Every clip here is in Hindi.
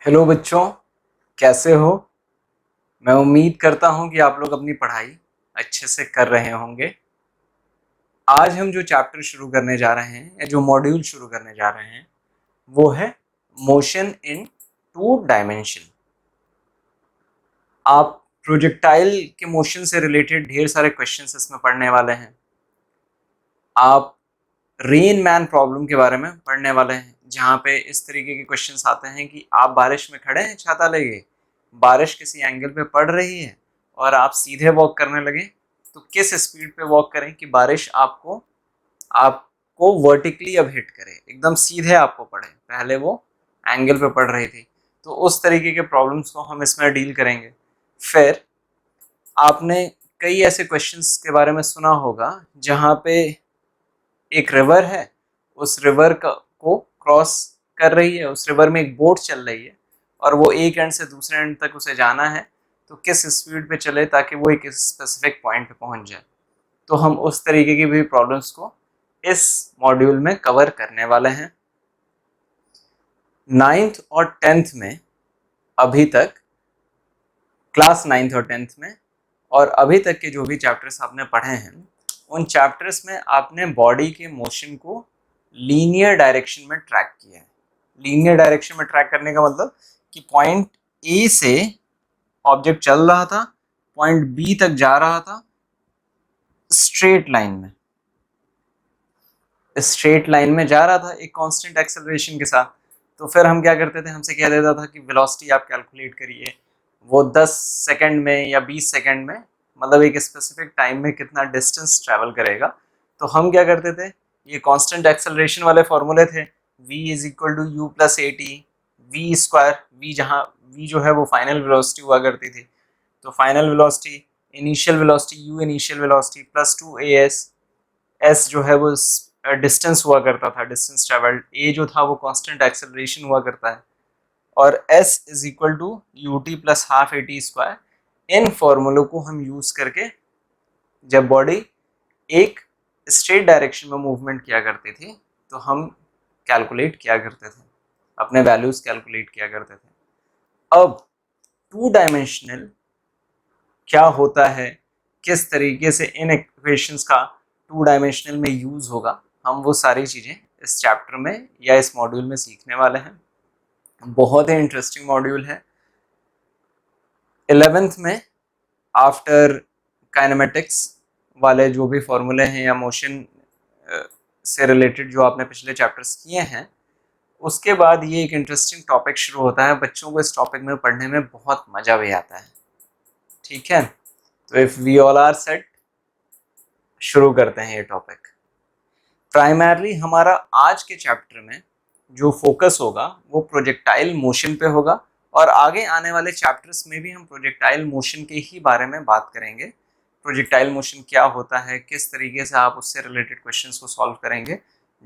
हेलो बच्चों, कैसे हो? मैं उम्मीद करता हूँ कि आप लोग अपनी पढ़ाई अच्छे से कर रहे होंगे। आज हम जो चैप्टर शुरू करने जा रहे हैं या जो मॉड्यूल शुरू करने जा रहे हैं वो है मोशन इन टू डायमेंशन। आप प्रोजेक्टाइल के मोशन से रिलेटेड ढेर सारे क्वेश्चंस इसमें पढ़ने वाले हैं। आप रेन मैन प्रॉब्लम के बारे में पढ़ने वाले हैं, जहाँ पे इस तरीके के क्वेश्चंस आते हैं कि आप बारिश में खड़े हैं छाता लेके, बारिश किसी एंगल पे पड़ रही है और आप सीधे वॉक करने लगे, तो किस स्पीड पे वॉक करें कि बारिश आपको आपको वर्टिकली अब हिट करे, एकदम सीधे आपको पड़े। पहले वो एंगल पे पड़ रही थी। तो उस तरीके के प्रॉब्लम्स को हम इसमें डील करेंगे। फिर आपने कई ऐसे क्वेश्चंस के बारे में सुना होगा जहाँ पे एक रिवर है, उस रिवर को क्रॉस कर रही है, उस रिवर में एक बोट चल रही है और वो एक एंड से दूसरे एंड तक उसे जाना है, तो किस स्पीड पे चले ताकि वो एक स्पेसिफिक पॉइंट पे पहुंच जाए। तो हम उस तरीके की भी प्रॉब्लम्स को इस मॉड्यूल में कवर करने वाले हैं। 9th और 10th में अभी तक, क्लास 9th और 10th में और अभी तक के जो भी चैप्टर्स आपने पढ़े हैं, उन चैप्टर्स में आपने बॉडी के मोशन को लीनियर डायरेक्शन में ट्रैक किया है। लीनियर डायरेक्शन में ट्रैक करने का मतलब कि पॉइंट ए से ऑब्जेक्ट चल रहा था, पॉइंट बी तक जा रहा था स्ट्रेट लाइन में, स्ट्रेट लाइन में जा रहा था एक कांस्टेंट एक्सेलरेशन के साथ। तो फिर हम क्या करते थे, हमसे कह देता था कि वेलोसिटी आप कैलकुलेट करिए, वो 10 सेकंड में या 20 सेकंड में, मतलब एक स्पेसिफिक टाइम में कितना डिस्टेंस ट्रैवल करेगा। तो हम क्या करते थे, ये कांस्टेंट एक्सेलरेशन वाले फॉर्मूले थे, v is equal to u plus a t v square, v जहाँ v जो है वो फाइनल वेलोसिटी हुआ करती थी, तो final velocity, initial velocity you initial velocity plus 2as, S जो है वो डिस्टेंस हुआ करता था, डिस्टेंस ट्रेवल्ड, ए जो था वो कांस्टेंट एक्सेलरेशन हुआ करता है, और S is equal to U T plus half A T square. इन फॉर्मूलों को हम यूज करके जब बॉडी एक स्ट्रेट डायरेक्शन में मूवमेंट किया करती थी तो हम कैलकुलेट किया करते थे, अपने वैल्यूज कैलकुलेट किया करते थे। अब टू डायमेंशनल क्या होता है, किस तरीके से इन इक्वेशंस का टू डायमेंशनल में यूज होगा, हम वो सारी चीज़ें इस चैप्टर में या इस मॉड्यूल में सीखने वाले हैं। बहुत ही इंटरेस्टिंग मॉड्यूल है। 11th में आफ्टर काइनेमेटिक्स वाले जो भी फॉर्मूले हैं या मोशन से रिलेटेड जो आपने पिछले चैप्टर्स किए हैं, उसके बाद ये एक इंटरेस्टिंग टॉपिक शुरू होता है। बच्चों को इस टॉपिक में पढ़ने में बहुत मज़ा भी आता है। ठीक है, तो if we all are set, शुरू करते हैं ये टॉपिक। प्राइमरली हमारा आज के चैप्टर में जो फोकस होगा वो प्रोजेक्टाइल मोशन पे होगा, और आगे आने वाले चैप्टर्स में भी हम प्रोजेक्टाइल मोशन के ही बारे में बात करेंगे। प्रोजेक्टाइल मोशन क्या होता है, किस तरीके से आप उससे रिलेटेड क्वेश्चंस को सॉल्व करेंगे,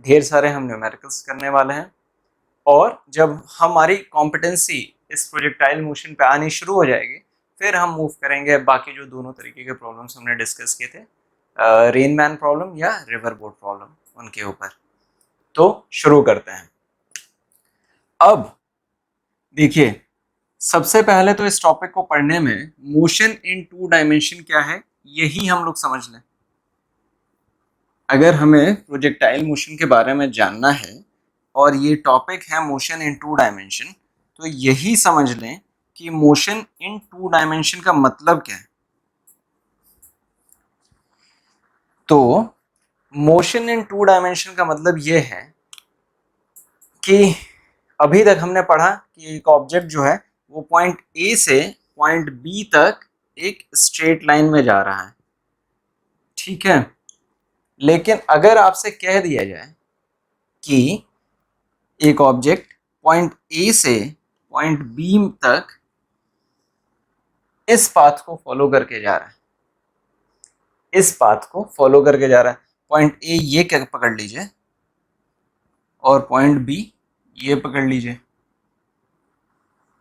ढेर सारे हम न्यूमेरिकल्स करने वाले हैं। और जब हमारी कॉम्पिटेंसी इस प्रोजेक्टाइल मोशन पे आनी शुरू हो जाएगी, फिर हम मूव करेंगे बाकी जो दोनों तरीके के प्रॉब्लम्स हमने डिस्कस किए थे, रेन मैन प्रॉब्लम या रिवर बोट प्रॉब्लम, उनके ऊपर। तो शुरू करते हैं। अब देखिए, सबसे पहले तो इस टॉपिक को पढ़ने में मोशन इन टू डायमेंशन क्या है यही हम लोग समझ लें। अगर हमें प्रोजेक्टाइल मोशन के बारे में जानना है और ये टॉपिक है मोशन इन टू डायमेंशन, तो यही समझ लें कि मोशन इन टू डायमेंशन का मतलब क्या है। तो मोशन इन टू डायमेंशन का मतलब ये है कि अभी तक हमने पढ़ा कि एक ऑब्जेक्ट जो है वो पॉइंट ए से पॉइंट बी तक एक स्ट्रेट लाइन में जा रहा है, ठीक है। लेकिन अगर आपसे कह दिया जाए कि एक ऑब्जेक्ट पॉइंट ए से पॉइंट बी तक इस पाथ को फॉलो करके जा रहा है, इस पाथ को फॉलो करके जा रहा है, पॉइंट ए ये क्या पकड़ लीजिए और पॉइंट बी ये पकड़ लीजिए,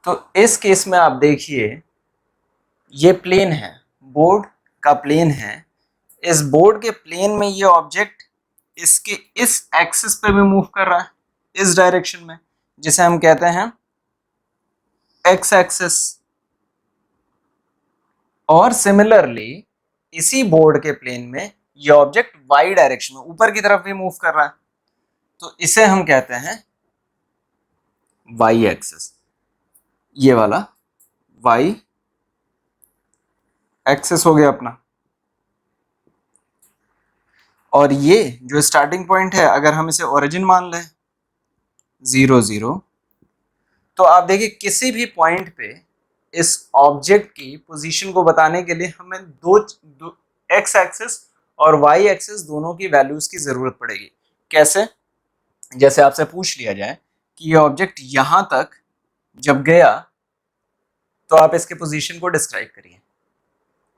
तो इस केस में आप देखिए ये प्लेन है, बोर्ड का प्लेन है। इस बोर्ड के प्लेन में ये ऑब्जेक्ट इसके इस एक्सिस पे भी मूव कर रहा है, इस डायरेक्शन में, जिसे हम कहते हैं एक्स एक्सिस, और सिमिलरली इसी बोर्ड के प्लेन में ये ऑब्जेक्ट वाई डायरेक्शन में ऊपर की तरफ भी मूव कर रहा है, तो इसे हम कहते हैं वाई एक्सिस, ये वाला वाई एक्सिस हो गया अपना। और ये जो स्टार्टिंग पॉइंट है, अगर हम इसे ओरिजिन मान लें 0 0, तो आप देखिए किसी भी पॉइंट पे इस ऑब्जेक्ट की पोजीशन को बताने के लिए हमें दो एक्स एक्सिस और वाई एक्सिस दोनों की वैल्यूज की जरूरत पड़ेगी। कैसे? जैसे आपसे पूछ लिया जाए कि ये ऑब्जेक्ट यहां तक जब गया तो आप इसके पोजीशन को डिस्क्राइब करिए,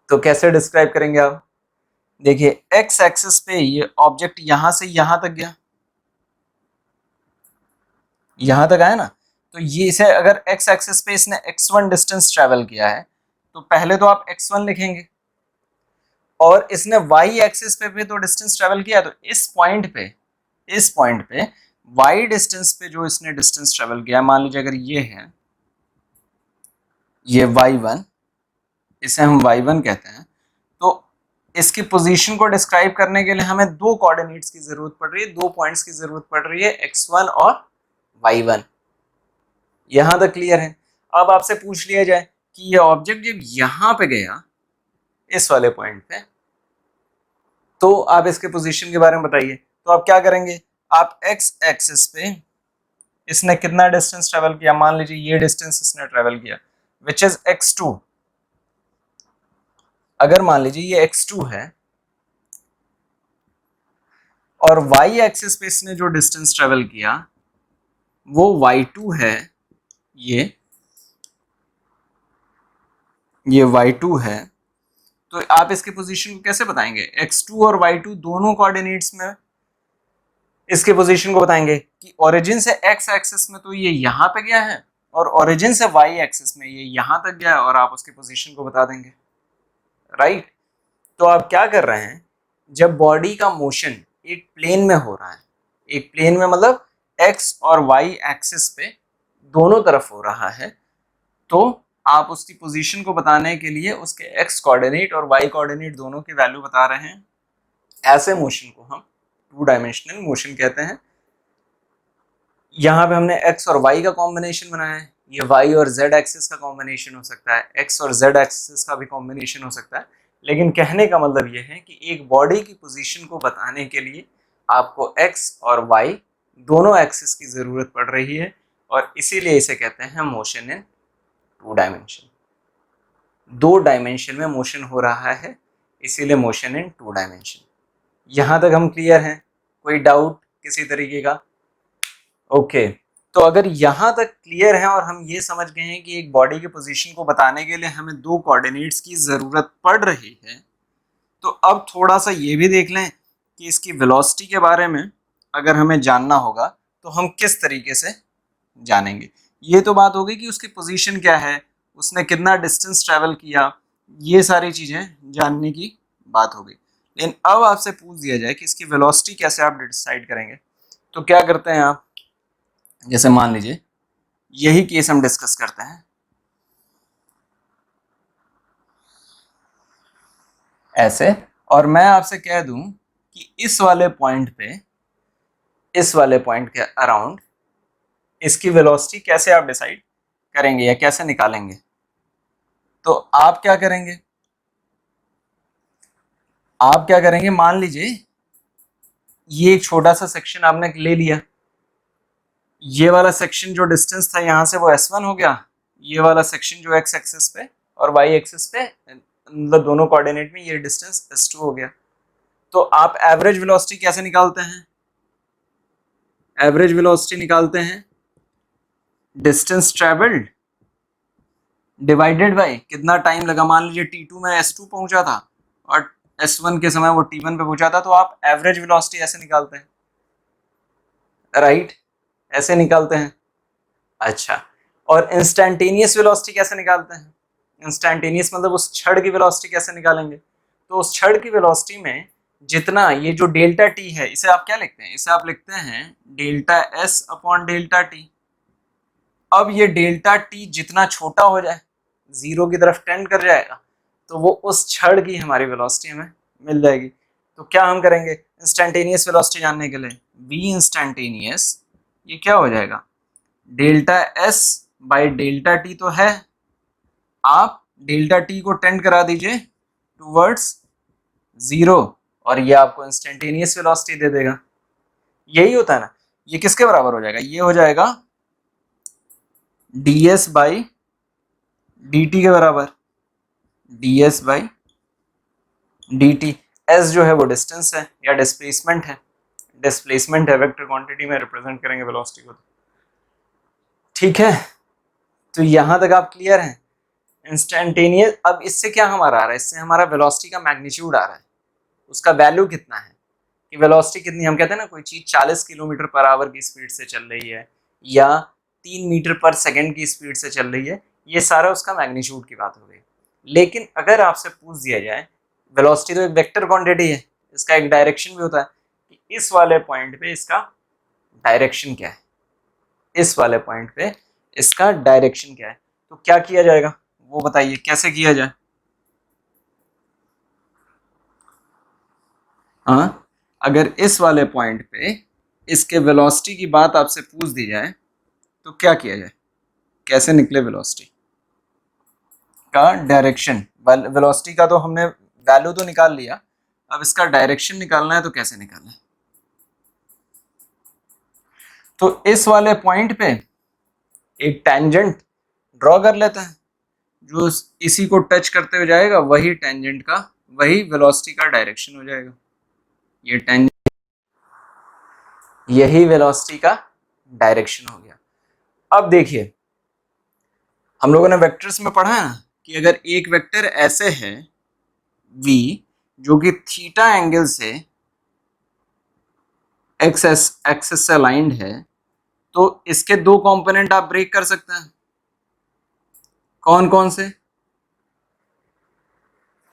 तो कैसे डिस्क्राइब करेंगे आप? देखिए एक्स एक्सिस पे ये ऑब्जेक्ट यहां से यहां तक गया, यहां तक आया ना, तो ये इसे अगर एक्स एक्सिस पे इसने x1 डिस्टेंस ट्रेवल किया है तो पहले तो आप x1 लिखेंगे, और इसने y एक्सिस पे भी तो डिस्टेंस ट्रेवल किया, तो इस पॉइंट पे y डिस्टेंस पे जो इसने डिस्टेंस ट्रेवल किया, मान लीजिए अगर ये है, ये y1, इसे हम y1 कहते हैं, तो इसकी पोजीशन को डिस्क्राइब करने के लिए हमें दो कोऑर्डिनेट्स की जरूरत पड़ रही है, दो पॉइंट्स की जरूरत पड़ रही है, x1 और y1। यहां तक क्लियर है? अब आपसे पूछ लिया जाए कि ये ऑब्जेक्ट जब यहां पे गया इस वाले पॉइंट पे, तो आप इसके पोजीशन के बारे में बताइए। तो आप क्या करेंगे? आप एक्स एक्सिस पे इसने कितना डिस्टेंस ट्रेवल किया, मान लीजिए ये डिस्टेंस इसने ट्रेवल किया विच इज x2। अगर मान लीजिए ये x2 है और y एक्सिस पे इसने जो डिस्टेंस ट्रेवल किया वो y2 है, ये y2 है, तो आप इसके पोजीशन को कैसे बताएंगे? x2 और y2 दोनों कोऑर्डिनेट्स में इसके पोजीशन को बताएंगे कि ओरिजिन से x एक्सिस में तो ये यहां पे गया है और ओरिजिन से y एक्सिस में ये यहां तक गया है, और आप उसकी पोजीशन को बता देंगे, राइट? तो आप क्या कर रहे हैं, जब बॉडी का मोशन एक प्लेन में हो रहा है, एक प्लेन में मतलब x और y एक्सिस पे दोनों तरफ हो रहा है, तो आप उसकी पोजीशन को बताने के लिए उसके x कोऑर्डिनेट और y कोऑर्डिनेट दोनों की वैल्यू बता रहे हैं। ऐसे मोशन को हम टू डायमेंशनल मोशन कहते हैं। यहाँ पे हमने x और y का कॉम्बिनेशन बनाया है, ये y और z एक्सिस का कॉम्बिनेशन हो सकता है, x और z एक्सिस का भी कॉम्बिनेशन हो सकता है, लेकिन कहने का मतलब ये है कि एक बॉडी की पोजीशन को बताने के लिए आपको x और y दोनों एक्सिस की जरूरत पड़ रही है, और इसीलिए इसे कहते हैं मोशन इन टू डायमेंशन। दो डायमेंशन में मोशन हो रहा है, इसीलिए मोशन इन टू डायमेंशन। यहां तक हम क्लियर हैं? कोई डाउट किसी तरीके का? ओके, तो अगर यहां तक क्लियर है और हम ये समझ गए हैं कि एक बॉडी की पोजीशन को बताने के लिए हमें दो कोऑर्डिनेट्स की जरूरत पड़ रही है, तो अब थोड़ा सा ये भी देख लें कि इसकी वेलोसिटी के बारे में अगर हमें जानना होगा तो हम किस तरीके से जानेंगे। ये तो बात हो गई कि उसकी पोजीशन क्या है, उसने कितना डिस्टेंस ट्रेवल किया, ये सारी चीजें जानने की बात हो गई। लेकिन अब आपसे पूछ दिया जाए कि इसकी वेलोसिटी कैसे आप डिसाइड करेंगे, तो क्या करते हैं आप? जैसे मान लीजिए यही केस हम डिस्कस करते हैं ऐसे, और मैं आपसे कह दूं कि इस वाले पॉइंट के अराउंड इसकी वेलोसिटी कैसे आप डिसाइड करेंगे या कैसे निकालेंगे। तो आप क्या करेंगे? मान लीजिए ये एक छोटा सा सेक्शन आपने ले लिया, ये वाला सेक्शन जो डिस्टेंस था यहां से वो s1 हो गया, ये वाला सेक्शन जो x एक्सिस पे और y एक्सिस पे मतलब दोनों कोऑर्डिनेट में ये डिस्टेंस s2 हो गया। तो आप एवरेज वेलोसिटी कैसे निकालते हैं? एवरेज वेलोसिटी निकालते हैं डिस्टेंस ट्रेवल्ड डिवाइडेड बाय कितना टाइम लगा। मान लीजिए t2 में s2 पहुंचा था और s1 के समय वो t1 पे पहुंचा था, तो आप एवरेज वेलोसिटी ऐसे निकालते हैं, राइट? ऐसे निकालते हैं। अच्छा, और इंस्टैंटेनियस वेलोसिटी कैसे निकालते हैं? इंस्टैंटेनियस मतलब उस क्षण की वेलोसिटी कैसे निकालेंगे? तो उस क्षण की वेलोसिटी में जितना ये जो डेल्टा टी है, इसे आप क्या लिखते हैं? इसे आप लिखते हैं delta S upon delta T. अब ये डेल्टा टी जितना छोटा हो जाए, जीरो की तरफ टेंड कर जाएगा, तो वो उस छड़ की हमारी वेलोसिटी हमें मिल जाएगी। तो क्या हम करेंगे इंस्टेंटेनियस वेलोसिटी जानने के लिए, v इंस्टेंटेनियस ये क्या हो जाएगा, delta S by delta T तो है, आप डेल्टा टी को टेंड करा दीजिए टूवर्ड्स जीरो और ये आपको इंस्टेंटेनियस वेलोसिटी दे देगा। यही होता है ना, ये किसके बराबर हो जाएगा, ये हो जाएगा ds बाई dt के बराबर, ds बाई dt। s जो है वो डिस्टेंस है या डिस्प्लेसमेंट है, डिस्प्लेसमेंट है, वेक्टर क्वांटिटी में रिप्रेजेंट करेंगे वेलोसिटी को। ठीक है, तो यहां तक आप क्लियर हैं। इंस्टेंटेनियस, अब इससे क्या हमारा आ रहा है, इससे हमारा वेलोसिटी का मैग्नीट्यूड आ रहा है, उसका वैल्यू कितना है कि वेलोसिटी कितनी, हम कहते हैं ना कोई चीज 40 किलोमीटर पर आवर की स्पीड से चल रही है या 3 मीटर पर सेकंड की स्पीड से चल रही है, ये सारा उसका मैग्नीट्यूड की बात हो गई। लेकिन अगर आपसे पूछ दिया जाए, वेलोसिटी तो एक वेक्टर क्वांटिटी है, इसका एक डायरेक्शन भी होता है कि इस वाले पॉइंट पे इसका डायरेक्शन क्या है, इस वाले पॉइंट पे इसका डायरेक्शन क्या है, तो क्या किया जाएगा वो बताइए, कैसे किया जाए। हाँ, अगर इस वाले पॉइंट पे इसके वेलोसिटी की बात आपसे पूछ दी जाए तो क्या किया जाए, कैसे निकले वेलोसिटी का डायरेक्शन। वेलोसिटी का तो हमने वैल्यू तो निकाल लिया, अब इसका डायरेक्शन निकालना है, तो कैसे निकालना है। तो इस वाले पॉइंट पे एक टेंजेंट ड्रॉ कर लेते हैं, जो इसी को टच करते हुए जाएगा, वही टेंजेंट का, वही वेलोसिटी का डायरेक्शन हो जाएगा। ये टेंजेंट, यही वेलोसिटी का डायरेक्शन हो गया। अब देखिए, हम लोगों ने वेक्टर्स में पढ़ा है ना कि अगर एक वेक्टर ऐसे है v जो कि थीटा एंगल से एक्सेस से अलाइंड है, तो इसके दो कंपोनेंट आप ब्रेक कर सकते हैं। कौन कौन से,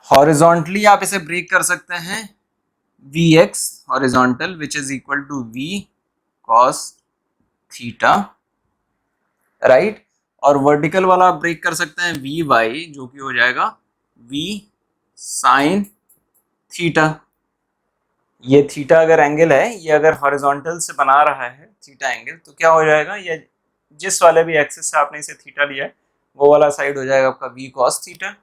हॉरिजॉन्टली आप इसे ब्रेक कर सकते हैं, vx horizontal which is equal to v cos theta, right, और वर्टिकल वाला आप ब्रेक कर सकते हैं vy जो कि हो जाएगा v sin थीटा। ये थीटा अगर एंगल है, ये अगर हॉरिजॉन्टल से बना रहा है थीटा एंगल, तो क्या हो जाएगा, ये जिस वाले भी एक्सिस से आपने इसे थीटा लिया है वो वाला साइड हो जाएगा आपका v cos थीटा,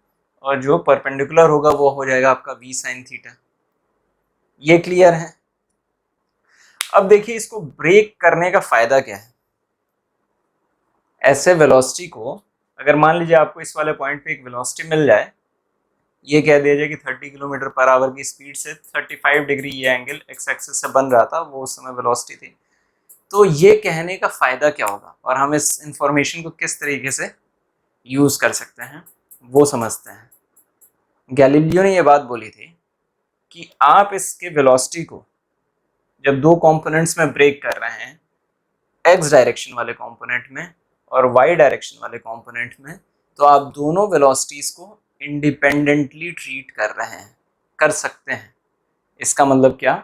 और जो परपेंडिकुलर होगा वो हो जाएगा आपका v sin थीटा। ये क्लियर है। अब देखिए इसको ब्रेक करने का फायदा क्या है। ऐसे वेलोसिटी को, अगर मान लीजिए आपको इस वाले पॉइंट पे एक वेलोसिटी मिल जाए, ये कह दिया जाए कि 30 किलोमीटर पर आवर की स्पीड से 35 डिग्री ये एंगल एक्स एक्सिस से बन रहा था, वो उस समय वेलोसिटी थी, तो ये कहने का फायदा क्या होगा और हम इस इंफॉर्मेशन को किस तरीके से यूज कर सकते हैं वो समझते हैं। गैलीलियो ने ये बात बोली थी कि आप इसके वेलोसिटी को जब दो कंपोनेंट्स में ब्रेक कर रहे हैं, एक्स डायरेक्शन वाले कंपोनेंट में और वाई डायरेक्शन वाले कंपोनेंट में, तो आप दोनों वेलोसिटीज को इंडिपेंडेंटली ट्रीट कर रहे हैं, कर सकते हैं। इसका मतलब क्या,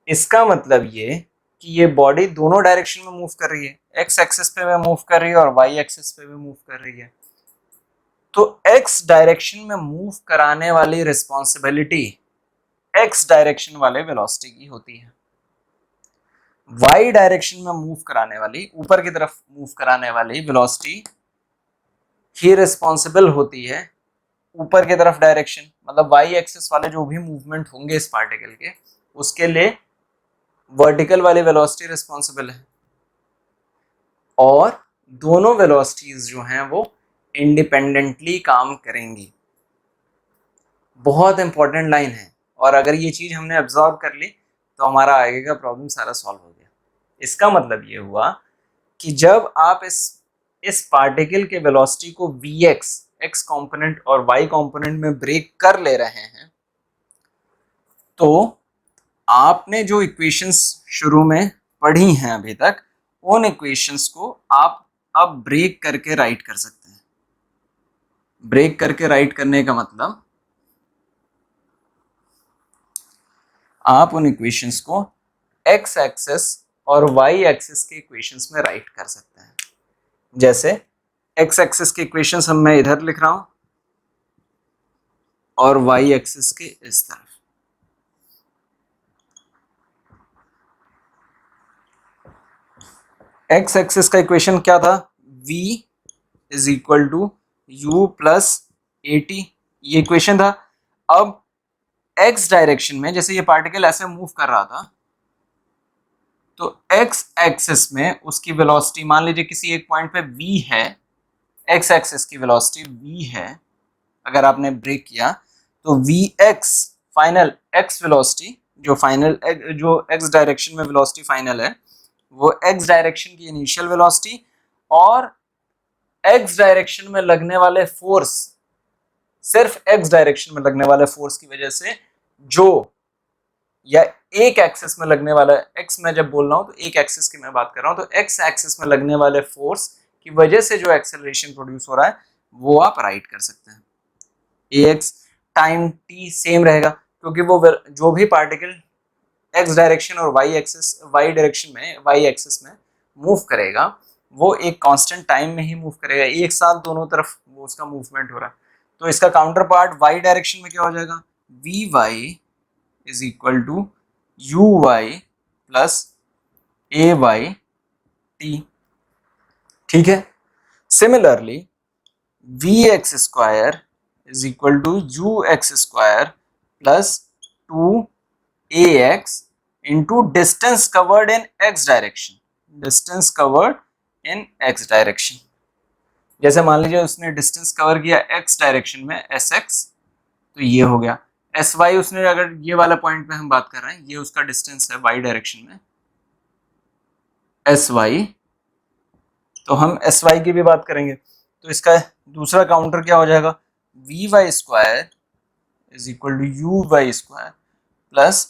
इसका मतलब ये कि ये बॉडी दोनों डायरेक्शन में मूव कर रही है, एक्स एक्सिस पे भी मूव कर रही है और वाई एक्सिस पे भी मूव कर रही है। तो एक्स डायरेक्शन में मूव कराने वाली रिस्पॉन्सिबिलिटी एक्स डायरेक्शन वाले वेलोसिटी की होती है, वाई डायरेक्शन में मूव कराने वाली, ऊपर की तरफ मूव कराने वाली वेलोसिटी ही रिस्पॉन्सिबल होती है ऊपर की तरफ डायरेक्शन, मतलब वाई एक्सिस वाले जो भी मूवमेंट होंगे इस पार्टिकल के, उसके लिए वर्टिकल वाली वेलोसिटी रिस्पॉन्सिबल है। और दोनों वेलोसिटीज जो हैं वो इंडिपेंडेंटली काम करेंगी। बहुत इंपॉर्टेंट लाइन है, और अगर ये चीज हमने अब्जॉर्व कर ली तो हमारा आगे का प्रॉब्लम सारा सॉल्व हो गया। इसका मतलब ये हुआ कि जब आप इस पार्टिकल के वेलोसिटी को vx x कंपोनेंट और y कंपोनेंट में ब्रेक कर ले रहे हैं, तो आपने जो इक्वेशंस शुरू में पढ़ी हैं अभी तक, उन इक्वेशंस को आप अब ब्रेक करके राइट कर सकते हैं। ब्रेक करके राइट करने का मतलब, आप उन इक्वेशंस को x एक्सिस और y एक्सिस के इक्वेशंस में राइट कर सकते हैं। जैसे एक्स एक्सिस के इक्वेशंस मैं इधर लिख रहा हूं और वाई एक्सिस के इस तरफ। एक्स एक्सिस का इक्वेशन क्या था, v is equal to u plus a t, ये इक्वेशन था। अब एक्स डायरेक्शन में जैसे ये पार्टिकल ऐसे मूव कर रहा था, तो एक्स एक्सिस में उसकी वेलोसिटी मान लीजिए किसी एक पॉइंट पे v है, एक्स एक्सिस की वेलोसिटी v है, अगर आपने ब्रेक किया तो v x final x velocity, जो फाइनल जो एक्स डायरेक्शन में वेलोसिटी फाइनल है, वो एक्स डायरेक्शन की इनिशियल वेलोसिटी और एक्स डायरेक्शन में लगने वाले फोर्स, सिर्फ एक्स डायरेक्शन में लगने वाले फोर्स की वजह से जो, या एक एक्सिस में लगने वाला, एक्स में जब बोल रहा हूं तो एक एक्सिस की मैं बात कर रहा हूं, तो एक्स एक्सिस में लगने वाले फोर्स की वजह से जो एक्सेलरेशन प्रोड्यूस हो रहा है वो आप राइट कर सकते हैं। ए एक्स टाइम टी सेम रहेगा, क्योंकि वो जो भी पार्टिकल एक्स डायरेक्शन और वाई एक्सिस, वाई डायरेक्शन में, वाई एक्सिस में मूव करेगा वो एक कांस्टेंट टाइम में ही मूव करेगा, एक साथ दोनों तरफ वो उसका मूवमेंट हो रहा है। तो इसका काउंटर पार्ट वाई डायरेक्शन में क्या हो जाएगा, v y is equal to u y plus a y t. ठीक है, similarly v x square is equal to u x square plus two a x into distance covered in x direction, distance covered in x direction. जैसे मान लीजिए उसने डिस्टेंस कवर किया एक्स डायरेक्शन में एस एक्स, तो ये हो गया एस वाई, उसने अगर ये वाला पॉइंट पे हम बात कर रहे हैं, ये उसका डिस्टेंस है वाई डायरेक्शन में एस वाई, तो हम एस वाई की भी बात करेंगे। तो इसका दूसरा काउंटर क्या हो जाएगा, v y square is equal to u y square plus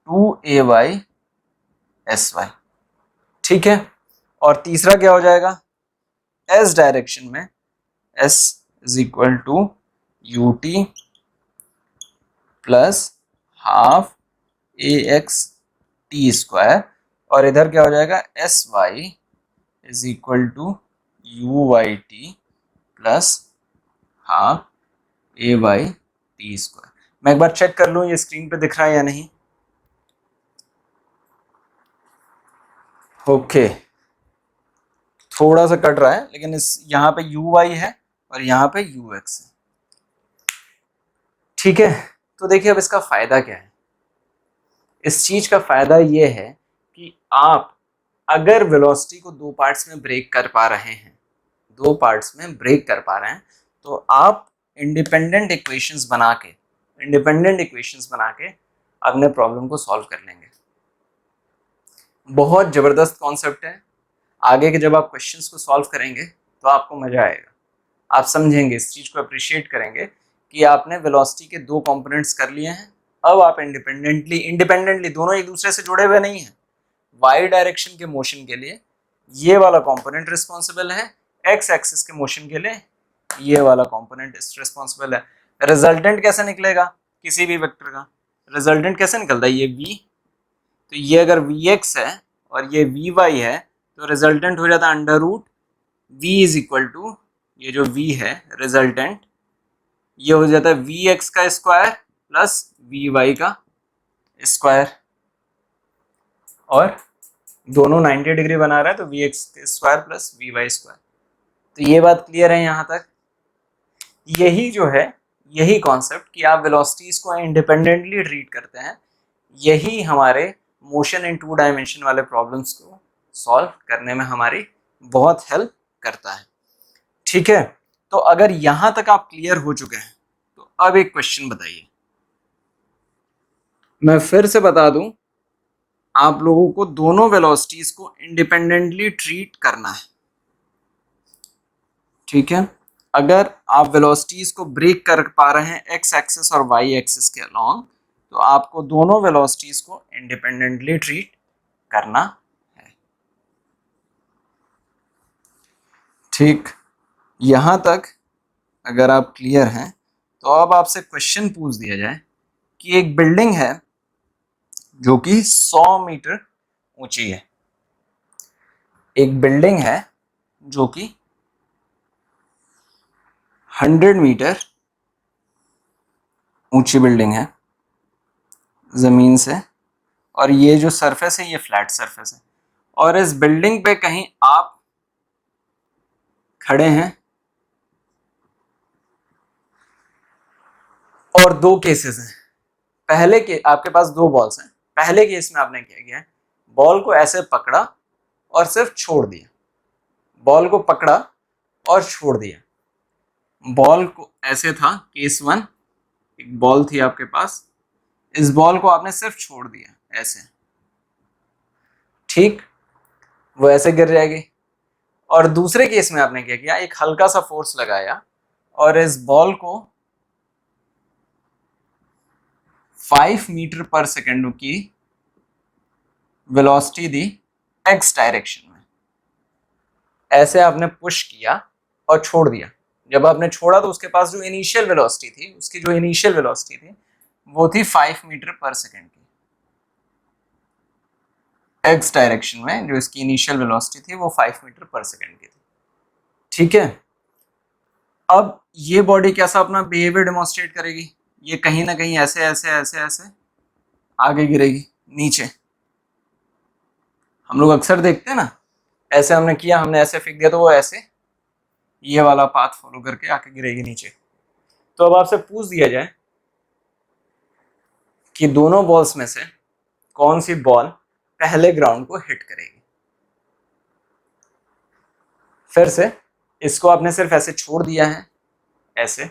two a y s y. ठीक है, और तीसरा क्या हो जाएगा, एस डायरेक्शन में s is equal to U T plus half a x t square, और इधर क्या हो जाएगा, s y is equal to u y t plus half a y t square. मैं एक बार चेक कर लूं ये स्क्रीन पे दिख रहा है या नहीं। ओके, थोड़ा सा कट रहा है, लेकिन इस यहाँ पे यू वाई है और यहाँ पे यू एक्स है। ठीक है, तो देखिए अब इसका फायदा क्या है। इस चीज का फायदा ये है कि आप अगर वेलोसिटी को दो पार्ट्स में ब्रेक कर पा रहे हैं, दो पार्ट्स में ब्रेक कर पा रहे हैं, तो आप इंडिपेंडेंट इक्वेशंस बना के अपने प्रॉब्लम को सॉल्व कर लेंगे। बहुत जबरदस्त कॉन्सेप्ट है। आगे के जब आप क्वेश्चंस को सॉल्व करेंगे तो आपको मजा आएगा, आप समझेंगे, इस चीज को अप्रिशिएट करेंगे कि आपने वेलोसिटी के दो कंपोनेंट्स कर लिए हैं। अब आप इंडिपेंडेंटली दोनों एक दूसरे से जुड़े हुए नहीं हैं। वाई डायरेक्शन के मोशन के लिए ये वाला कंपोनेंट रिस्पॉन्सिबल है, एक्स एक्सिस के मोशन के लिए ये वाला कंपोनेंट रिस्पॉन्सिबल है। रिजल्टेंट कैसे निकलेगा किसी भी वेक्टर का, रिजल्टेंट कैसे निकलता है, ये v, तो ये अगर वी एक्स है और ये वी वाई है, तो रिजल्टेंट हो जाता है under root v is equal to, ये जो v है रिजल्टेंट, ये हो जाता है वी एक्स का स्क्वायर प्लस वी वाई का स्क्वायर, और दोनों 90 डिग्री बना रहा है, तो v x square plus v y square. तो ये बात क्लियर है यहाँ तक। यही जो है, यही कॉन्सेप्ट कि आप वेलोसिटीज को इंडिपेंडेंटली ट्रीट करते हैं, यही हमारे मोशन इन टू डायमेंशन वाले प्रॉब्लम्स को सॉल्व करने में हमारी बहुत हेल्प करता है। ठीक है, तो अगर यहां तक आप क्लियर हो चुके हैं तो अब एक क्वेश्चन बताइए। मैं फिर से बता दूं, आप लोगों को दोनों वेलोसिटीज को इंडिपेंडेंटली ट्रीट करना है। ठीक है, अगर आप वेलोसिटीज को ब्रेक कर पा रहे हैं एक्स एक्सिस और वाई एक्सिस के अलोंग, तो आपको दोनों वेलोसिटीज को इंडिपेंडेंटली ट्रीट करना है। ठीक, यहां तक अगर आप क्लियर हैं तो अब आपसे क्वेश्चन पूछ दिया जाए कि एक बिल्डिंग है जो कि 100 मीटर ऊंची है, एक बिल्डिंग है जो कि 100 मीटर ऊंची बिल्डिंग है जमीन से, और ये जो सरफेस है ये फ्लैट सरफेस है, और इस बिल्डिंग पे कहीं आप खड़े हैं, और दो केसेस हैं। पहले के आपके पास दो बॉल्स हैं। पहले केस में आपने क्या किया, बॉल को ऐसे पकड़ा और सिर्फ छोड़ दिया, बॉल को पकड़ा और छोड़ दिया। बॉल को ऐसे था केस 1, एक बॉल थी आपके पास, इस बॉल को आपने सिर्फ छोड़ दिया ऐसे, ठीक, वो ऐसे गिर जाएगी। और दूसरे केस में आपने क्या किया, एक हल्का सा फोर्स लगाया और इस बॉल को 5 मीटर पर सेकेंड की वेलोसिटी दी एक्स डायरेक्शन में, ऐसे आपने पुश किया और छोड़ दिया। जब आपने छोड़ा तो उसके पास जो इनिशियल वेलोसिटी थी, उसकी जो इनिशियल वेलोसिटी थी वो थी 5 मीटर पर सेकेंड की, एक्स डायरेक्शन में जो इसकी इनिशियल वेलोसिटी थी वो 5 मीटर पर सेकेंड की थी, ठीक है। अब ये बॉडी कैसा अपना बिहेवियर डेमोन्स्ट्रेट करेगी, ये कहीं ना कहीं ऐसे ऐसे ऐसे ऐसे आगे गिरेगी नीचे। हम लोग अक्सर देखते हैं ना, ऐसे हमने किया, हमने ऐसे फेंक दिया तो वो ऐसे ये वाला पाथ फॉलो करके आके गिरेगी नीचे। तो अब आपसे पूछ दिया जाए कि दोनों बॉल्स में से कौन सी बॉल पहले ग्राउंड को हिट करेगी। फिर से इसको आपने सिर्फ ऐसे छोड़ दिया है, ऐसे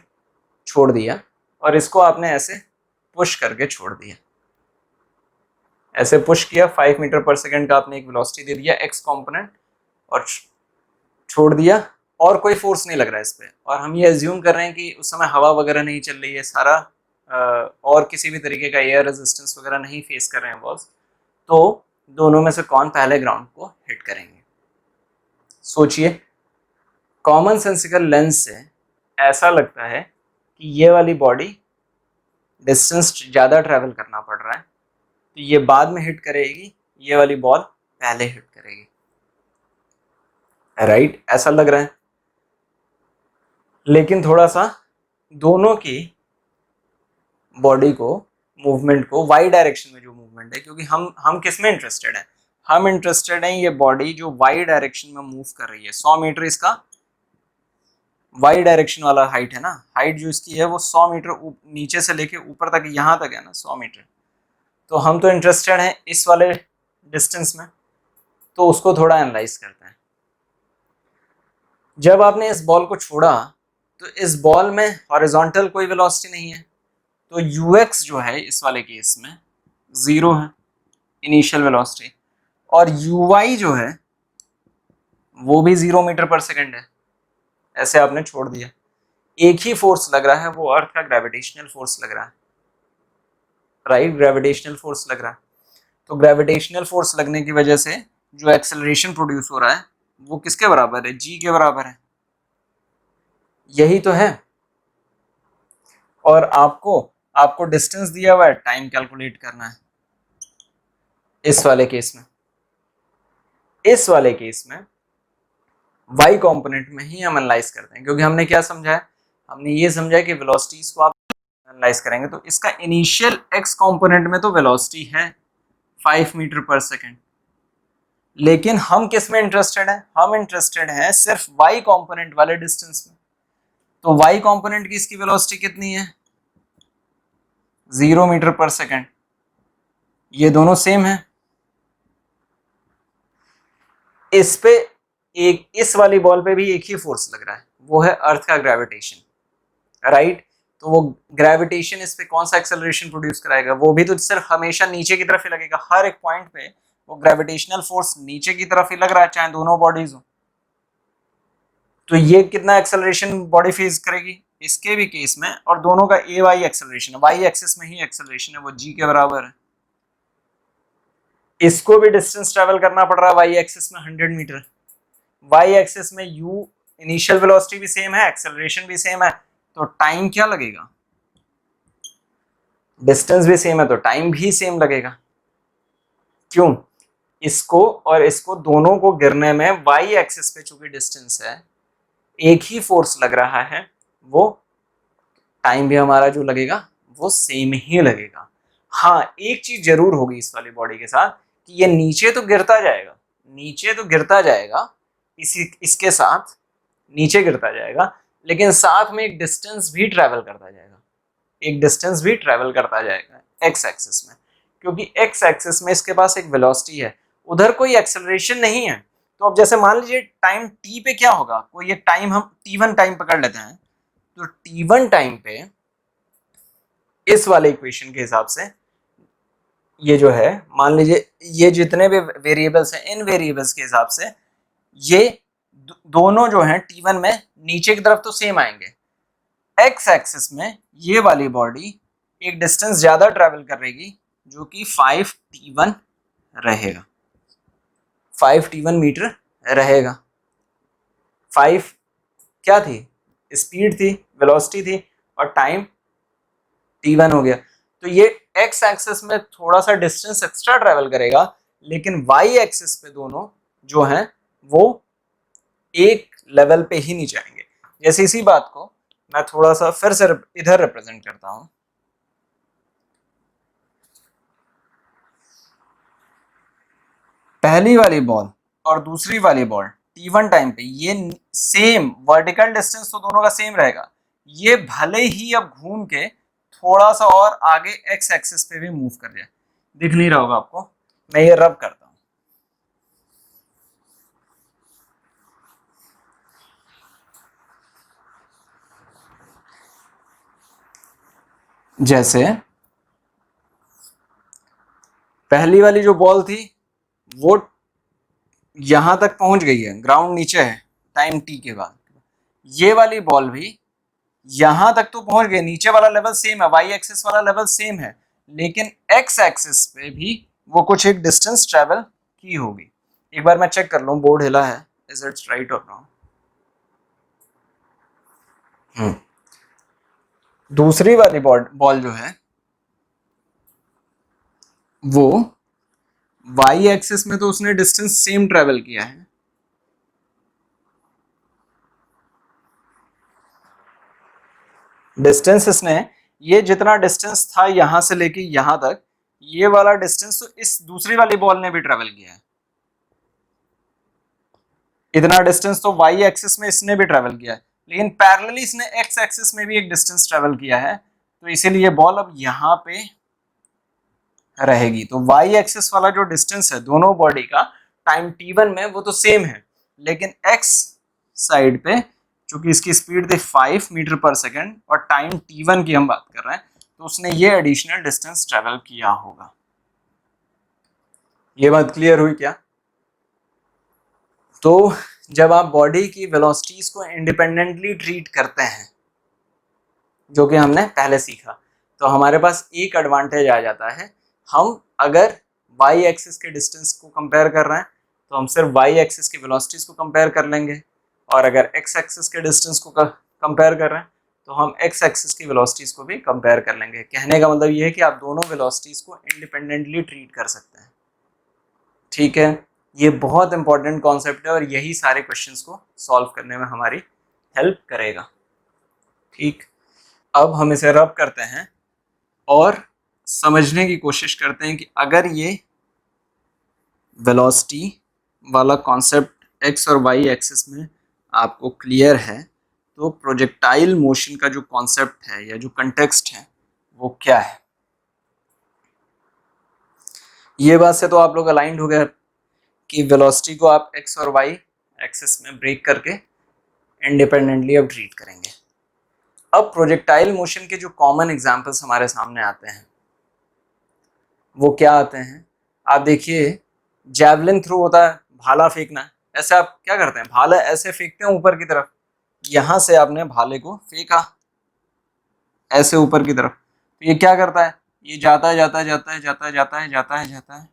छोड़ दिया, और इसको आपने ऐसे पुश करके छोड़ दिया, ऐसे पुश किया, 5 मीटर पर सेकेंड का आपने एक वेलोसिटी दे दिया एक्स कंपोनेंट और छोड़ दिया, और कोई फोर्स नहीं लग रहा है इस पे, और हम ये एज्यूम कर रहे हैं कि उस समय हवा वगैरह नहीं चल रही है, सारा और किसी भी तरीके का एयर रेजिस्टेंस वगैरह नहीं फेस कर रहे हैं बॉल्स। तो दोनों में से कौन पहले ग्राउंड को हिट करेंगे? सोचिए, कॉमन सेंसिकल लेंस से ऐसा लगता है कि ये वाली बॉडी डिस्टेंस ज़्यादा ट्रैवल करना पड़ रहा है, तो ये बाद में हिट करेगी, ये वाली बॉल पहले हिट करेगी, राइट? ऐसा लग रहा है। लेकिन थोड़ा सा दोनों की बॉडी को, मूवमेंट को, वाई डायरेक्शन में जो मूवमेंट है, क्योंकि हम किस में इंटरेस्टेड है, हम इंटरेस्टेड हैं ये बॉडी जो वाई डायरेक्शन में मूव कर रही है। 100 मीटर इसका वाई डायरेक्शन वाला हाइट है ना, हाइट जो इसकी है वो 100 मीटर नीचे से लेके ऊपर तक, यहाँ तक है ना 100 मीटर। तो हम तो इंटरेस्टेड हैं इस वाले डिस्टेंस में, तो उसको थोड़ा एनालाइज करते हैं। जब आपने इस बॉल को छोड़ा तो इस बॉल में हॉरिजॉन्टल कोई वेलोसिटी नहीं है, तो यूएक्स जो है इस वाले केस में 0 है इनिशियल वेलोसिटी, और यूवाई जो है वो भी 0 मीटर पर सेकेंड है। ऐसे आपने छोड़ दिया, एक ही फोर्स लग रहा है, वो अर्थ का ग्रेविटेशनल फोर्स लग रहा है, राइट? ग्रेविटेशनल फोर्स लग रहा है। तो ग्रेविटेशनल फोर्स लगने की वजह से जो एक्सेलरेशन प्रोड्यूस हो रहा है वो किसके बराबर है? जी के बराबर है, यही तो है। और आपको डिस्टेंस दिया हुआ है, टाइम कैलकुलेट करना है। इस वाले केस में y कंपोनेंट में ही हम एनालाइज करते हैं, क्योंकि हमने क्या समझा है, हमने ये समझा है कि वेलोसिटीज को आप एनालाइज करेंगे तो इसका इनिशियल x कंपोनेंट में तो वेलोसिटी है 5 मीटर पर सेकेंड, लेकिन हम किस में इंटरेस्टेड हैं? हम इंटरेस्टेड हैं सिर्फ y कंपोनेंट वाले डिस्टेंस में। तो y कंपोनेंट की इसकी वेलोसिटी कितनी है? 0 मीटर पर सेकेंड। ये दोनों सेम है। इस पे एक, इस वाली बॉल पे भी एक ही फोर्स लग रहा है, वो है अर्थ का ग्रेविटेशन, राइट? तो वो ग्रेविटेशन इस पे कौन सा एक्सेलरेशन प्रोड्यूस कराएगा? वो भी तो सिर्फ हमेशा नीचे की तरफ ही लगेगा, हर एक पॉइंट पे वो ग्रेविटेशनल फोर्स नीचे की तरफ ही लग रहा है, चाहे दोनों बॉडीज हो। तो ये कितना एक्सेलरेशन बॉडी फेस करेगी इसके भी केस में, और दोनों का ए वाई एक्सेलरेशन है, वाई एक्सिस में ही एक्सेलरेशन है, वो जी के बराबर है। इसको भी डिस्टेंस ट्रेवल करना पड़ रहा है वाई एक्सिस में 100 मीटर, वाई एक्सिस में यू इनिशियल वेलोसिटी भी सेम है, एक्सेलरेशन भी सेम है, तो टाइम क्या लगेगा? डिस्टेंस भी सेम है तो टाइम भी सेम लगेगा। क्यों? इसको और इसको दोनों को गिरने में वाई एक्सिस पे चूंकि डिस्टेंस है, एक ही फोर्स लग रहा है, वो टाइम भी हमारा जो लगेगा वो सेम ही लगेगा। हाँ, एक चीज जरूर होगी इस वाली बॉडी के साथ कि ये नीचे तो गिरता जाएगा, नीचे तो गिरता जाएगा, इसके साथ नीचे गिरता जाएगा, लेकिन साथ में एक डिस्टेंस भी ट्रेवल करता जाएगा, एक डिस्टेंस भी ट्रेवल करता जाएगा एक्स एक्सिस में, क्योंकि एक्स एक्सिस में इसके पास एक वेलोसिटी है, उधर कोई एक्सेलरेशन नहीं है। तो अब जैसे मान लीजिए टाइम टी पे क्या होगा, कोई एक टाइम हम t1 टाइम पकड़ लेते हैं, तो t1 टाइम पे इस वाले इक्वेशन के हिसाब से ये जो है, मान लीजिए ये जितने भी वेरिएबल्स हैं, इन वेरिएबल्स के हिसाब से ये दोनों जो हैं t1 में नीचे की तरफ तो सेम आएंगे, एक्स एक्सिस में ये वाली बॉडी एक डिस्टेंस ज्यादा ट्रेवल करेगी जो कि 5t1 रहेगा, 5t1 मीटर रहेगा। 5 क्या थी, स्पीड थी, वेलोसिटी थी, और टाइम t1 हो गया। तो ये एक्स एक्सिस में थोड़ा सा डिस्टेंस एक्स्ट्रा ट्रेवल करेगा, लेकिन वाई एक्सिस पे दोनों जो हैं वो एक लेवल पे ही नहीं जाएंगे। जैसे इसी बात को मैं थोड़ा सा फिर से इधर रिप्रेजेंट करता हूं। पहली वाली बॉल और दूसरी वाली बॉल t1 टाइम पे ये सेम वर्टिकल डिस्टेंस तो दोनों का सेम रहेगा, ये भले ही अब घूम के थोड़ा सा और आगे एक्स एक्सिस पे भी मूव कर जाए, दिख नहीं रहा होगा आपको, मैं ये रब करता हूं। जैसे पहली वाली जो बॉल थी वो यहां तक पहुंच गई है, ग्राउंड नीचे है टाइम टी के बाद, ये वाली बॉल भी यहां तक तो पहुंच गई, नीचे वाला लेवल सेम है, वाई एक्सिस वाला लेवल सेम है, लेकिन एक्स एक्सिस पे भी वो कुछ एक डिस्टेंस ट्रेवल की होगी। एक बार मैं चेक कर लूं, बोर्ड हिला है, इज इट्स राइट और रॉन्ग। दूसरी वाली बॉल जो है वो वाई एक्सिस में तो उसने डिस्टेंस सेम ट्रेवल किया है, डिस्टेंस इसने ये जितना डिस्टेंस था यहां से लेके यहां तक, ये वाला डिस्टेंस तो इस दूसरी वाली बॉल ने भी ट्रेवल किया है, इतना डिस्टेंस तो वाई एक्सिस में इसने भी ट्रेवल किया है, लेकिन पैरेलली इसने एक्स एक्सिस में भी एक डिस्टेंस ट्रेवल किया है, तो इसीलिए बॉल अब यहां पे रहेगी। तो वाई एक्सिस वाला जो डिस्टेंस है दोनों बॉडी का टाइम t1 में वो तो सेम है, लेकिन एक्स साइड पे चूंकि इसकी स्पीड थी 5 मीटर पर सेकेंड और टाइम t1 की हम बात कर रहे हैं, तो उसने ये एडिशनल डिस्टेंस ट्रेवल किया होगा। ये बात क्लियर हुई क्या? तो जब आप बॉडी की वेलोसिटीज को इंडिपेंडेंटली ट्रीट करते हैं, जो कि हमने पहले सीखा, तो हमारे पास एक एडवांटेज आ जाता है, हम अगर वाई एक्सिस के डिस्टेंस को कंपेयर कर रहे हैं तो हम सिर्फ वाई एक्सिस की वेलोसिटीज को कंपेयर कर लेंगे, और अगर एक्स एक्सिस के डिस्टेंस को कंपेयर कर रहे हैं तो हम एक्स एक्सिस की वेलोसिटीज को भी कंपेयर कर लेंगे। कहने का मतलब ये है कि आप दोनों वेलोसिटीज को इंडिपेंडेंटली ट्रीट कर सकते हैं। ठीक है, ये बहुत इंपॉर्टेंट कॉन्सेप्ट है और यही सारे क्वेश्चंस को सॉल्व करने में हमारी हेल्प करेगा। ठीक, अब हम इसे रब करते हैं और समझने की कोशिश करते हैं कि अगर ये वेलोसिटी वाला कॉन्सेप्ट एक्स और वाई एक्सिस में आपको क्लियर है, तो प्रोजेक्टाइल मोशन का जो कॉन्सेप्ट है या जो कंटेक्स्ट है वो क्या है। ये बात से तो आप लोग अलाइंड हो गए कि वेलोसिटी को आप एक्स और वाई एक्सिस में ब्रेक करके इंडिपेंडेंटली अब ट्रीट करेंगे। अब प्रोजेक्टाइल मोशन के जो कॉमन एग्जांपल्स हमारे सामने आते हैं वो क्या आते हैं, आप देखिए जैवलिन थ्रो होता है, भाला फेंकना, ऐसे आप क्या करते हैं, भाला ऐसे फेंकते हैं ऊपर की तरफ, यहां से आपने भाले को फेंका ऐसे ऊपर की तरफ, तो ये क्या करता है, ये जाता है जाता है जाता है जाता है जाता है जाता है जाता है,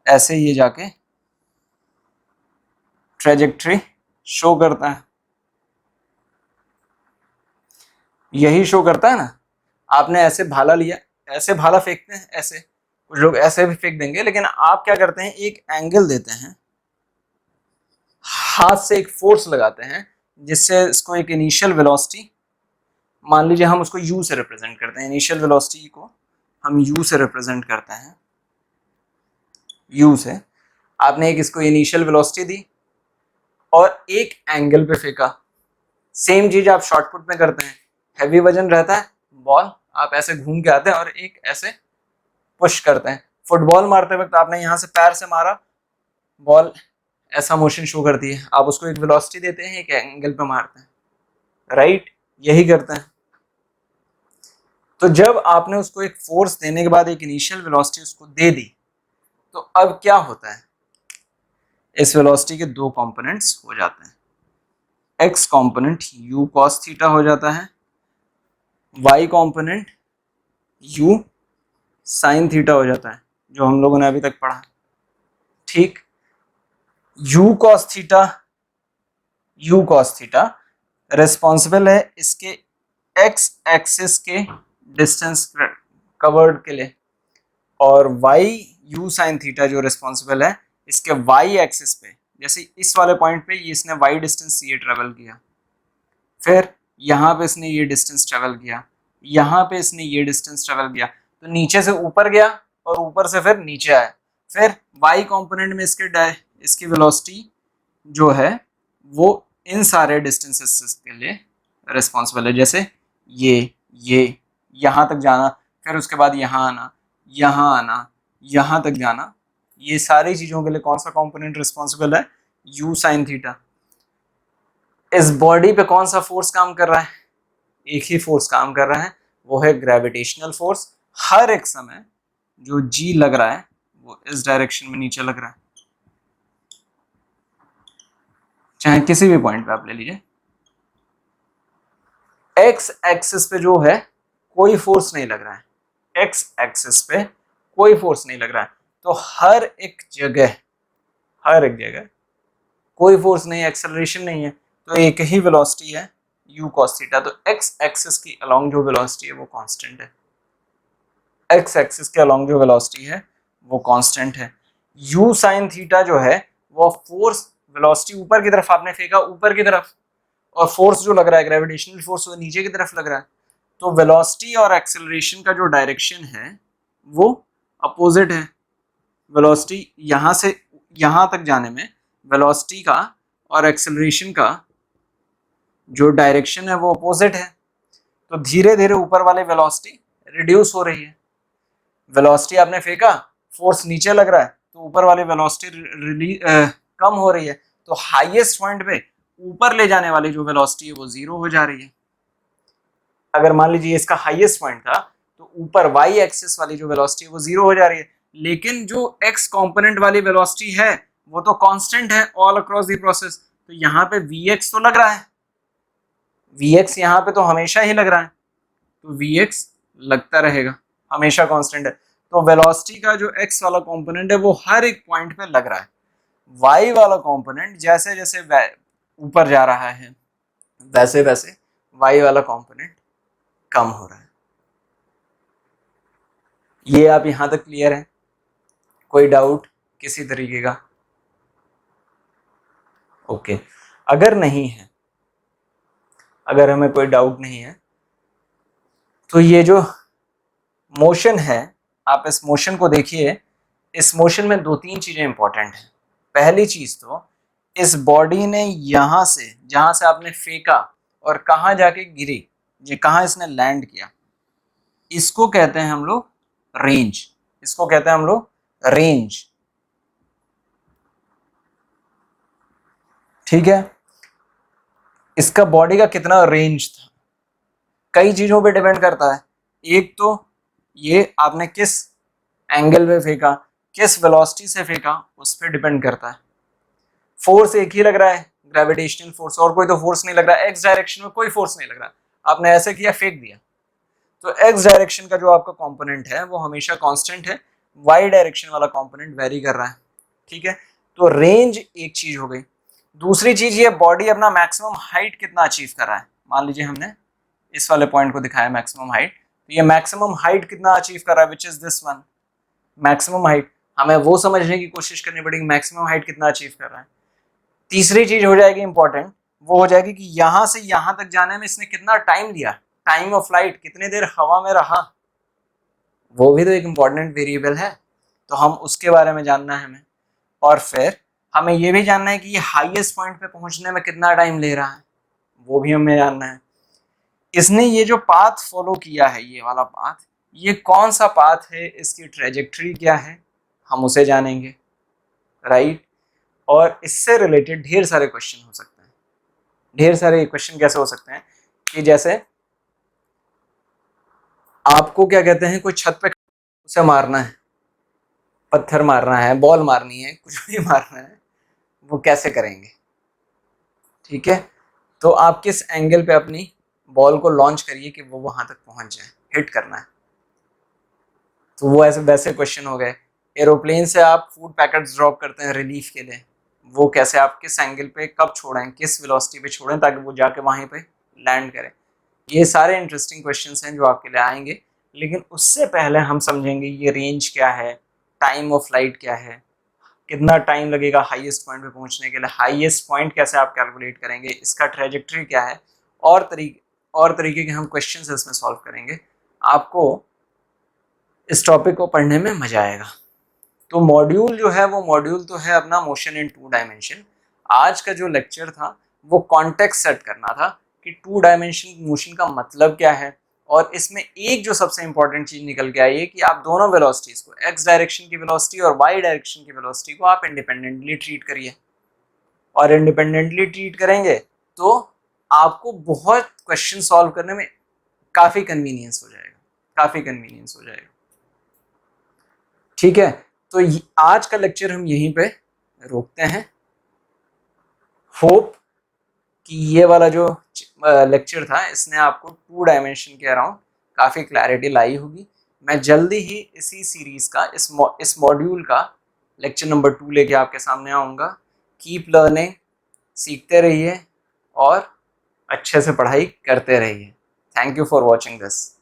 ऐसे ये जाके ट्रेजेक्ट्री शो करता है, यही शो करता है ना। आपने ऐसे भाला लिया, ऐसे भाला फेंकते हैं, ऐसे कुछ लोग ऐसे भी फेंक देंगे, लेकिन आप क्या करते हैं, एक एंगल देते हैं, हाथ से एक फोर्स लगाते हैं जिससे इसको एक इनिशियल वेलोसिटी मान लीजिए हम उसको u से रिप्रेजेंट करते हैं, इनिशियल वेलोसिटी को हम u से रिप्रेजेंट करते हैं, u से आपने एक इसको इनिशियल वेलोसिटी दी और एक एंगल पे फेंका। सेम चीज आप शॉर्ट पुट में करते हैं, हैवी वजन रहता है बॉल, आप ऐसे घूम के आते हैं और एक ऐसे पुश करते हैं। फुटबॉल मारते वक्त आपने यहाँ से पैर से मारा, बॉल ऐसा मोशन शो करती है, आप उसको एक वेलोसिटी देते हैं, एक एंगल पे मारते हैं, राइट, यही करते हैं। तो जब आपने उसको एक फोर्स देने के बाद एक इनिशियल वेलोसिटी उसको दे दी, तो अब क्या होता है, इस वेलोसिटी के दो कंपोनेंट्स हो जाते हैं, x component u cos theta हो जाता है, y component u sin theta हो जाता है, जो हम लोगों ने अभी तक पढ़ा। ठीक, u cos थीटा रिस्पॉन्सिबल है इसके x एक्सिस के डिस्टेंस कवर्ड के लिए, और u sin थीटा जो रिस्पॉन्सिबल है इसके y एक्सिस पे, जैसे इस वाले पॉइंट पे ये इसने y डिस्टेंस ये ट्रेवल किया, फिर यहाँ पे इसने ये डिस्टेंस ट्रेवल किया, यहाँ पे इसने ये डिस्टेंस ट्रेवल किया, तो नीचे से ऊपर गया और ऊपर से फिर नीचे आया, फिर y कंपोनेंट में इसकी वेलोसिटी जो है वो इन सारे डिस्टेंसेस के लिए रिस्पॉन्सिबल है, जैसे ये यहाँ तक जाना, फिर उसके बाद यहाँ आना, यहाँ आना, यहाँ तक जाना, ये सारी चीजों के लिए कौन सा कंपोनेंट रिस्पॉन्सिबल है, u sin थीटा। इस बॉडी पे कौन सा फोर्स काम कर रहा है, एक ही फोर्स काम कर रहा है, वो है ग्रेविटेशनल फोर्स। हर एक समय जो g लग रहा है वो इस डायरेक्शन में नीचे लग रहा है, चाहे किसी भी पॉइंट पे आप ले लीजिए। x एक्सिस पे जो है कोई फोर्स नहीं लग रहा है, x एक्सिस पे कोई फोर्स नहीं लग रहा है, तो हर एक जगह कोई फोर्स नहीं है, एक्सेलरेशन नहीं है, तो एक ही वेलोसिटी है u cos थीटा। तो x एक्सिस की अलोंग जो वेलोसिटी है वो कांस्टेंट है, x एक्सिस के अलोंग जो वेलोसिटी है वो कांस्टेंट है। u sin थीटा जो है वो फोर्स, वेलोसिटी ऊपर की तरफ आपने फेंका, ऊपर की तरफ, और फोर्स जो लग रहा है ग्रेविटेशनल फोर्स वो नीचे की तरफ लग रहा है, तो वेलोसिटी और एक्सेलरेशन का जो डायरेक्शन है वो अपोजिट है। वेलोसिटी यहाँ से यहाँ तक जाने में वेलोसिटी का और एक्सेलरेशन का जो डायरेक्शन है वो अपोजिट है, तो धीरे धीरे ऊपर वाले वेलोसिटी रिड्यूस हो रही है। वेलोसिटी आपने फेंका, फोर्स नीचे लग रहा है, तो ऊपर वाली वेलोसिटी कम हो रही है, तो हाईएस्ट पॉइंट पे ऊपर ले जाने वाली जो वेलोसिटी है वो जीरो हो जा रही है। अगर मान लीजिए इसका हाईएस्ट पॉइंट था तो ऊपर y एक्सिस वाली जो वेलोसिटी है वो जीरो हो जा रही है, लेकिन जो x कंपोनेंट वाली वेलोसिटी है वो तो कांस्टेंट है ऑल अक्रॉस द प्रोसेस, तो यहाँ पे vx तो लग रहा है, vx यहाँ पे तो हमेशा ही लग रहा है, तो vx लगता रहेगा, हमेशा कांस्टेंट है। तो वेलोसिटी का जो x वाला कंपोनेंट है वो हर एक पॉइंट पे लग रहा है, y वाला कंपोनेंट जैसे जैसे ऊपर जा रहा है वैसे वैसे y वाला कंपोनेंट कम हो रहा है। ये आप यहां तक क्लियर है, कोई डाउट किसी तरीके का? ओके, अगर नहीं है, अगर हमें कोई डाउट नहीं है, तो ये जो मोशन है आप इस मोशन को देखिए, इस मोशन में दो तीन चीजें इंपॉर्टेंट हैं। पहली चीज तो इस बॉडी ने यहां से, जहां से आपने फेंका और कहां जाके गिरी, ये कहां इसने लैंड किया, इसको कहते हैं हम लोग रेंज, इसको कहते हैं हम लोग रेंज, ठीक है। इसका बॉडी का कितना रेंज था कई चीजों पे डिपेंड करता है, एक तो ये आपने किस एंगल में फेंका, किस वेलोसिटी से फेंका, उस पर डिपेंड करता है। फोर्स एक ही लग रहा है, ग्रेविटेशनल फोर्स, और कोई तो फोर्स नहीं लग रहा है, एक्स डायरेक्शन में कोई फोर्स नहीं लग रहा, आपने ऐसे किया फेंक दिया, तो एक्स डायरेक्शन का जो आपका कंपोनेंट है वो हमेशा कांस्टेंट है, वाई डायरेक्शन वाला कंपोनेंट वेरी कर रहा है, ठीक है। तो रेंज एक चीज हो गई। दूसरी चीज ये बॉडी अपना मैक्सिमम हाइट कितना अचीव कर रहा है, मान लीजिए हमने इस वाले पॉइंट को दिखाया मैक्सिमम हाइट, तो ये मैक्सिमम हाइट कितना अचीव कर रहा है, which is this one maximum height, हमें वो समझने की कोशिश करनी पड़ेगी मैक्सिमम हाइट कितना अचीव कर रहा है। तीसरी चीज हो जाएगी इंपॉर्टेंट, वो हो जाएगी कि यहां से यहां तक जाने में इसने कितना टाइम लिया, टाइम ऑफ फ्लाइट, कितनी देर हवा में रहा, वो भी तो एक इम्पॉर्टेंट वेरिएबल है, तो हम उसके बारे में जानना है हमें। और फिर हमें ये भी जानना है कि ये हाईएस्ट पॉइंट पे पहुंचने में कितना टाइम ले रहा है, वो भी हमें जानना है। इसने ये जो पाथ फॉलो किया है, ये वाला पाथ, ये कौन सा पाथ है, इसकी ट्रेजेक्ट्री क्या है, हम उसे जानेंगे, राइट। और इससे रिलेटेड ढेर सारे क्वेश्चन हो सकते हैं। ढेर सारे क्वेश्चन कैसे हो सकते हैं कि जैसे आपको क्या कहते हैं, कोई छत पे उसे मारना है, पत्थर मारना है, बॉल मारनी है, कुछ भी मारना है, वो कैसे करेंगे, ठीक है। तो आप किस एंगल पे अपनी बॉल को लॉन्च करिए कि वो वहां तक पहुंच जाए, हिट करना है। तो वो ऐसे वैसे क्वेश्चन हो गए। एरोप्लेन से आप फूड पैकेट्स ड्रॉप करते हैं रिलीफ के लिए, वो कैसे, आप किस एंगल पे कब छोड़ें, किस वेलोसिटी पे छोड़ें ताकि वो जाके वहीं पे लैंड करे। ये सारे इंटरेस्टिंग क्वेश्चंस हैं जो आपके लिए आएंगे, लेकिन उससे पहले हम समझेंगे ये रेंज क्या है, टाइम ऑफ फ्लाइट क्या है, कितना टाइम लगेगा हाईएस्ट पॉइंट पे पहुंचने के लिए, हाईएस्ट पॉइंट कैसे आप कैलकुलेट करेंगे, इसका ट्रेजेक्ट्री क्या है, और तरीके के हम क्वेश्चंस इसमें सॉल्व करेंगे। आपको इस टॉपिक को पढ़ने में मजा आएगा। तो मॉड्यूल जो है वो मॉड्यूल तो है अपना मोशन इन 2 डायमेंशन। आज का जो लेक्चर था वो कॉन्टेक्स्ट सेट करना था कि 2 डायमेंशन मोशन का मतलब क्या है, और इसमें एक जो सबसे इंपॉर्टेंट चीज निकल के आई है कि आप दोनों वेलोसिटीज को, एक्स डायरेक्शन की वेलोसिटी और वाई डायरेक्शन की वेलोसिटी को आप इंडिपेंडेंटली ट्रीट करिए, और इंडिपेंडेंटली ट्रीट करेंगे तो आपको बहुत क्वेश्चन सॉल्व करने में काफी कन्वीनियंस हो जाएगा, काफी कन्वीनियंस हो जाएगा, ठीक है। तो आज का लेक्चर हम यहीं पे रोकते हैं। होप कि ये वाला जो लेक्चर था इसने आपको 2 डायमेंशन के अराउंड काफ़ी क्लैरिटी लाई होगी। मैं जल्दी ही इसी सीरीज़ का इस मॉड्यूल का लेक्चर नंबर 2 लेके आपके सामने आऊँगा। कीप लर्निंग, सीखते रहिए और अच्छे से पढ़ाई करते रहिए। Thank you for watching this.